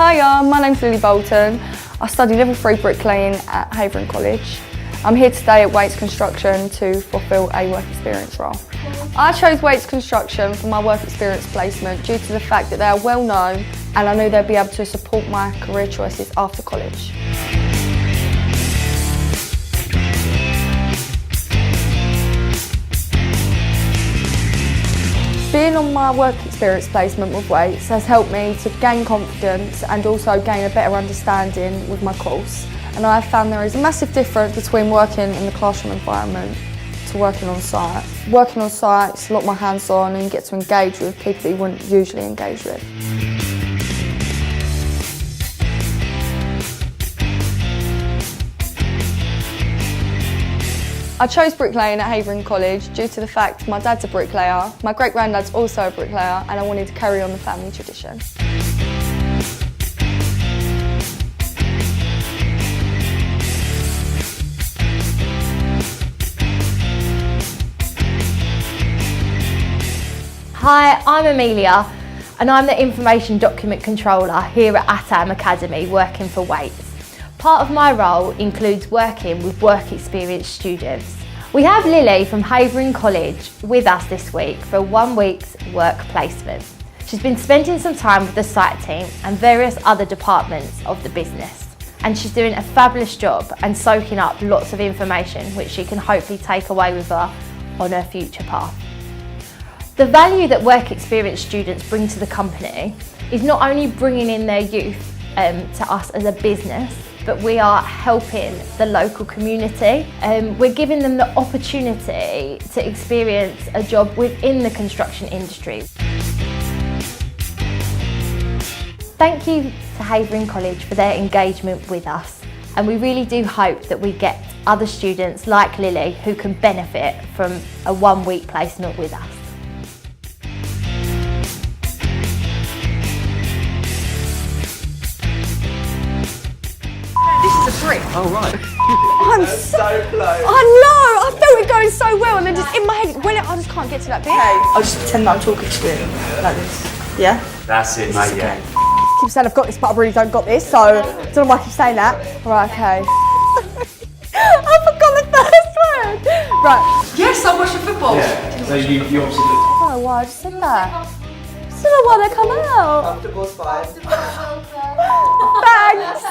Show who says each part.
Speaker 1: Hiya, my name's Lily Bolton. I study level 3 bricklaying at Havering College. I'm here today at Wates Construction to fulfil a work experience role. I chose Wates Construction for my work experience placement due to the fact that they are well known and I knew they'd be able to support my career choices after college. Being on my work experience placement with Wates has helped me to gain confidence and also gain a better understanding with my course. And I have found there is a massive difference between working in the classroom environment to working on site. Working on site is a lot more hands-on and you get to engage with people that you wouldn't usually engage with. I chose bricklaying at Havering College due to the fact my dad's a bricklayer, my great-granddad's also a bricklayer, and I wanted to carry on the family tradition.
Speaker 2: Hi, I'm Amelia and I'm the Information Document Controller here at ATAM Academy working for Wates. Part of my role includes working with work experience students. We have Lilly from Havering College with us this week for 1 week's work placement. She's been spending some time with the site team and various other departments of the business. And she's doing a fabulous job and soaking up lots of information which she can hopefully take away with her on her future path. The value that work experience students bring to the company is not only bringing in their youth to us as a business, but we are helping the local community. We're giving them the opportunity to experience a job within the construction industry. Thank you to Havering College for their engagement with us, and we really do hope that we get other students like Lily who can benefit from a 1 week placement with us.
Speaker 1: Brick.
Speaker 3: Oh right.
Speaker 1: I'm so close. I know, I felt it going so well and then just in my head, I just can't get to that bit. Okay. I'll just pretend that I'm talking to you like this. Yeah?
Speaker 3: That's it, mate, yeah.
Speaker 1: I keep saying I've got this, but I really don't got this, so I don't know why I keep saying that. Right, okay. I forgot the first word. Right.
Speaker 4: Yes, I watch the football.
Speaker 3: Yeah, so you obviously looked.
Speaker 1: I don't know why I just said that. I don't know why they come out.
Speaker 4: Comfortable spine.
Speaker 1: Thanks.